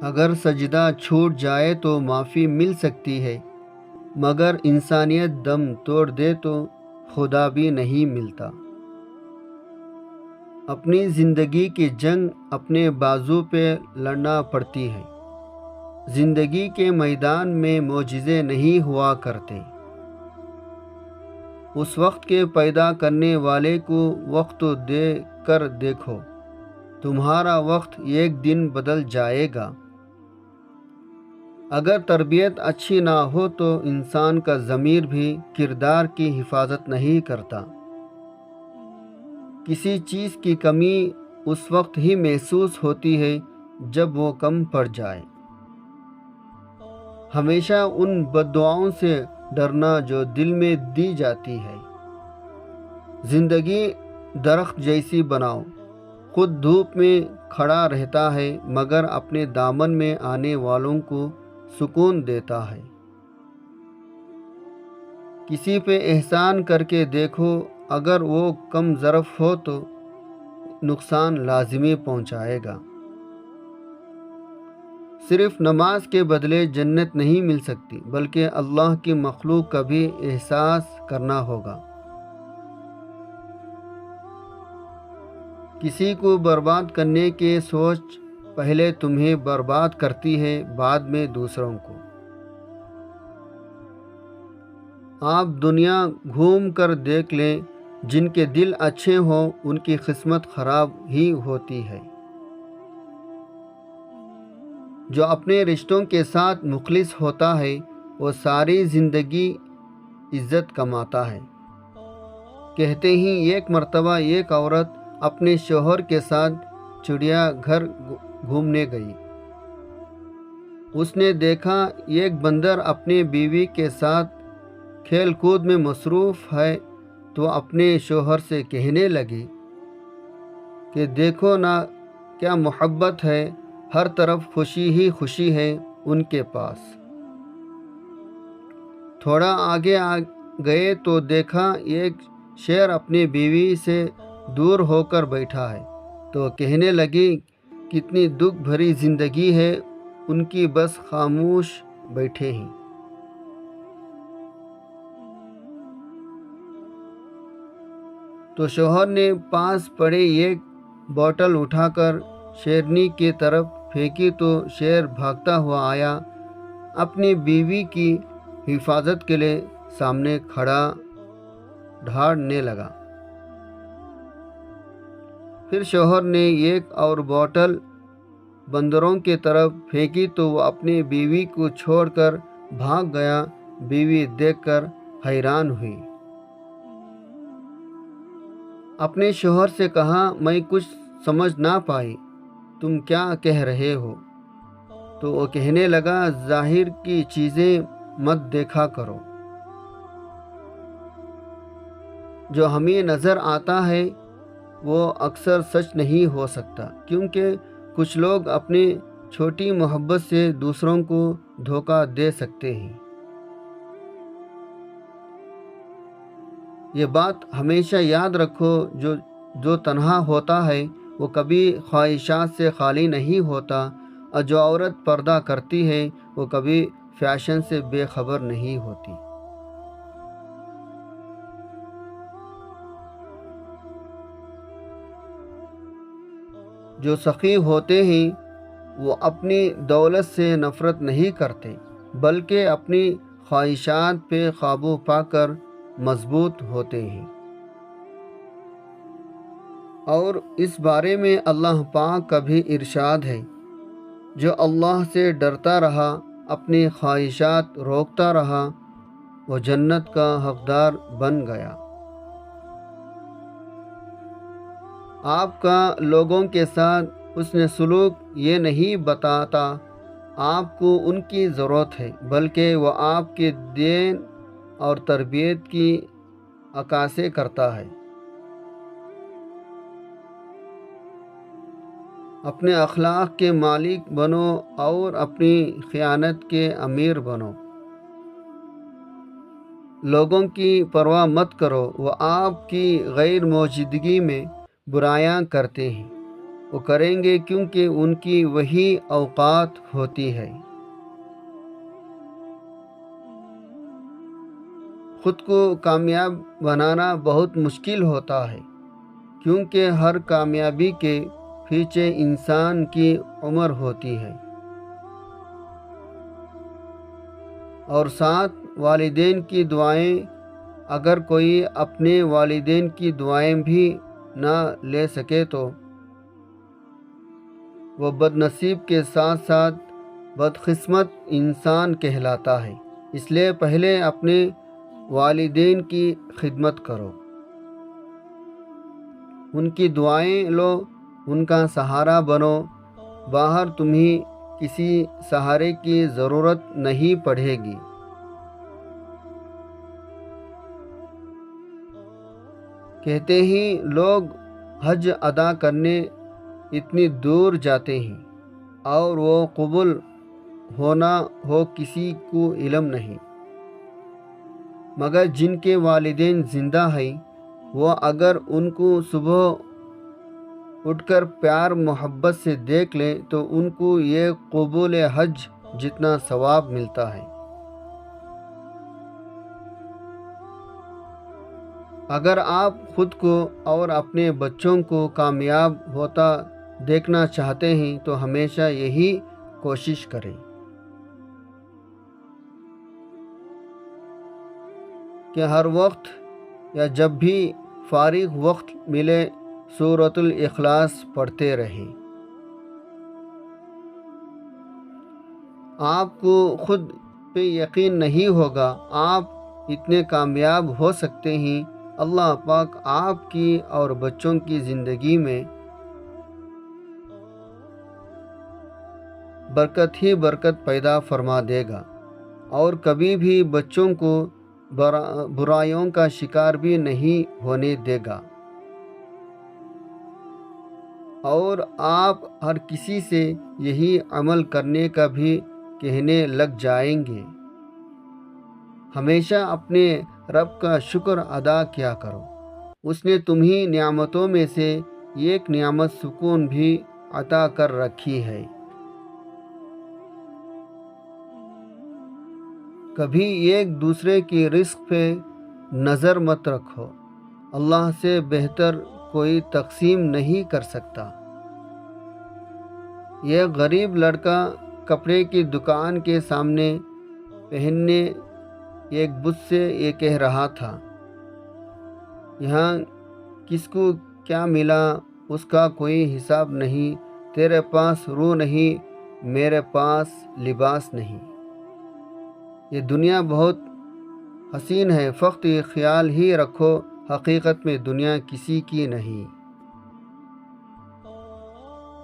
اگر سجدہ چھوٹ جائے تو معافی مل سکتی ہے، مگر انسانیت دم توڑ دے تو خدا بھی نہیں ملتا۔ اپنی زندگی کی جنگ اپنے بازو پہ لڑنا پڑتی ہے۔ زندگی کے میدان میں معجزے نہیں ہوا کرتے۔ اس وقت کے پیدا کرنے والے کو وقت دے کر دیکھو، تمہارا وقت ایک دن بدل جائے گا۔ اگر تربیت اچھی نہ ہو تو انسان کا ضمیر بھی کردار کی حفاظت نہیں کرتا۔ کسی چیز کی کمی اس وقت ہی محسوس ہوتی ہے جب وہ کم پڑ جائے۔ ہمیشہ ان بددعاؤں سے ڈرنا جو دل میں دی جاتی ہے۔ زندگی درخت جیسی بناؤ، خود دھوپ میں کھڑا رہتا ہے مگر اپنے دامن میں آنے والوں کو سکون دیتا ہے۔ کسی پہ احسان کر کے دیکھو، اگر وہ کم ظرف ہو تو نقصان لازمی پہنچائے گا۔ صرف نماز کے بدلے جنت نہیں مل سکتی، بلکہ اللہ کی مخلوق کا بھی احساس کرنا ہوگا۔ کسی کو برباد کرنے کی سوچ پہلے تمہیں برباد کرتی ہے، بعد میں دوسروں کو۔ آپ دنیا گھوم کر دیکھ لیں، جن کے دل اچھے ہوں ان کی قسمت خراب ہی ہوتی ہے۔ جو اپنے رشتوں کے ساتھ مخلص ہوتا ہے وہ ساری زندگی عزت کماتا ہے۔ کہتے ہی ایک مرتبہ ایک عورت اپنے شوہر کے ساتھ چڑیا گھر گھومنے گئی۔ اس نے دیکھا ایک بندر اپنی بیوی کے ساتھ کھیل کود میں مصروف ہے تو اپنے شوہر سے کہنے لگی کہ دیکھو نا کیا محبت ہے، ہر طرف خوشی ہی خوشی ہے ان کے پاس۔ تھوڑا آگے گئے تو دیکھا ایک شیر اپنی بیوی سے دور ہو کر بیٹھا ہے تو کہنے لگی کتنی دکھ بھری زندگی ہے ان کی، بس خاموش بیٹھے ہیں۔ تو شوہر نے پاس پڑے ایک بوتل اٹھا کر شیرنی کی طرف پھینکی تو شیر بھاگتا ہوا آیا، اپنی بیوی کی حفاظت کے لیے سامنے کھڑا ڈھاڑنے لگا۔ پھر شوہر نے ایک اور بوتل بندروں کی طرف پھینکی تو وہ اپنی بیوی کو چھوڑ کر بھاگ گیا۔ بیوی دیکھ کر حیران ہوئی، اپنے شوہر سے کہا میں کچھ سمجھ نہ پائی، تم کیا کہہ رہے ہو؟ تو وہ کہنے لگا ظاہر کی چیزیں مت دیکھا کرو، جو ہمیں نظر آتا ہے وہ اکثر سچ نہیں ہو سکتا، کیونکہ کچھ لوگ اپنی چھوٹی محبت سے دوسروں کو دھوکہ دے سکتے ہیں۔ یہ بات ہمیشہ یاد رکھو، جو تنہا ہوتا ہے وہ کبھی خواہشات سے خالی نہیں ہوتا، اور جو عورت پردہ کرتی ہے وہ کبھی فیشن سے بے خبر نہیں ہوتی۔ جو سخی ہوتے ہیں وہ اپنی دولت سے نفرت نہیں کرتے، بلکہ اپنی خواہشات پہ قابو پا کر مضبوط ہوتے ہیں۔ اور اس بارے میں اللہ پاک کا بھی ارشاد ہے، جو اللہ سے ڈرتا رہا، اپنی خواہشات روکتا رہا، وہ جنت کا حقدار بن گیا۔ آپ کا لوگوں کے ساتھ حسن سلوک یہ نہیں بتاتا آپ کو ان کی ضرورت ہے، بلکہ وہ آپ کے دین اور تربیت کی عکاسی کرتا ہے۔ اپنے اخلاق کے مالک بنو اور اپنی خیانت کے امیر بنو۔ لوگوں کی پرواہ مت کرو، وہ آپ کی غیر موجودگی میں برائیاں کرتے ہیں، وہ کریں گے کیونکہ ان کی وہی اوقات ہوتی ہے۔ خود کو کامیاب بنانا بہت مشکل ہوتا ہے، کیونکہ ہر کامیابی کے پیچھے انسان کی عمر ہوتی ہے، اور ساتھ والدین کی دعائیں۔ اگر کوئی اپنے والدین کی دعائیں بھی نہ لے سکے تو وہ بد نصیب کے ساتھ ساتھ بدقسمت انسان کہلاتا ہے۔ اس لیے پہلے اپنے والدین کی خدمت کرو، ان کی دعائیں لو، ان کا سہارا بنو۔ باہر تمہیں کسی سہارے کی ضرورت نہیں پڑے گی۔ کہتے ہی لوگ حج ادا کرنے اتنی دور جاتے ہیں اور وہ قبول ہونا ہو کسی کو علم نہیں، مگر جن کے والدین زندہ ہیں وہ اگر ان کو صبح اٹھ کر پیار محبت سے دیکھ لیں تو ان کو یہ قبول حج جتنا ثواب ملتا ہے۔ اگر آپ خود کو اور اپنے بچوں کو کامیاب ہوتا دیکھنا چاہتے ہیں تو ہمیشہ یہی کوشش کریں کہ ہر وقت یا جب بھی فارغ وقت ملے سورۃ الاخلاص پڑھتے رہیں۔ آپ کو خود پہ یقین نہیں ہوگا آپ اتنے کامیاب ہو سکتے ہیں۔ اللہ پاک آپ کی اور بچوں کی زندگی میں برکت ہی برکت پیدا فرما دے گا، اور کبھی بھی بچوں کو برائیوں کا شکار بھی نہیں ہونے دے گا، اور آپ ہر کسی سے یہی عمل کرنے کا بھی کہنے لگ جائیں گے۔ ہمیشہ اپنے رب کا شکر ادا کیا کرو، اس نے تمہیں نعمتوں میں سے ایک نعمت سکون بھی عطا کر رکھی ہے۔ کبھی ایک دوسرے کی رزق پہ نظر مت رکھو، اللہ سے بہتر کوئی تقسیم نہیں کر سکتا۔ یہ غریب لڑکا کپڑے کی دکان کے سامنے پہننے ایک بت سے یہ کہہ رہا تھا، یہاں کس کو کیا ملا اس کا کوئی حساب نہیں، تیرے پاس روح نہیں، میرے پاس لباس نہیں۔ یہ دنیا بہت حسین ہے، فقط یہ خیال ہی رکھو حقیقت میں دنیا کسی کی نہیں۔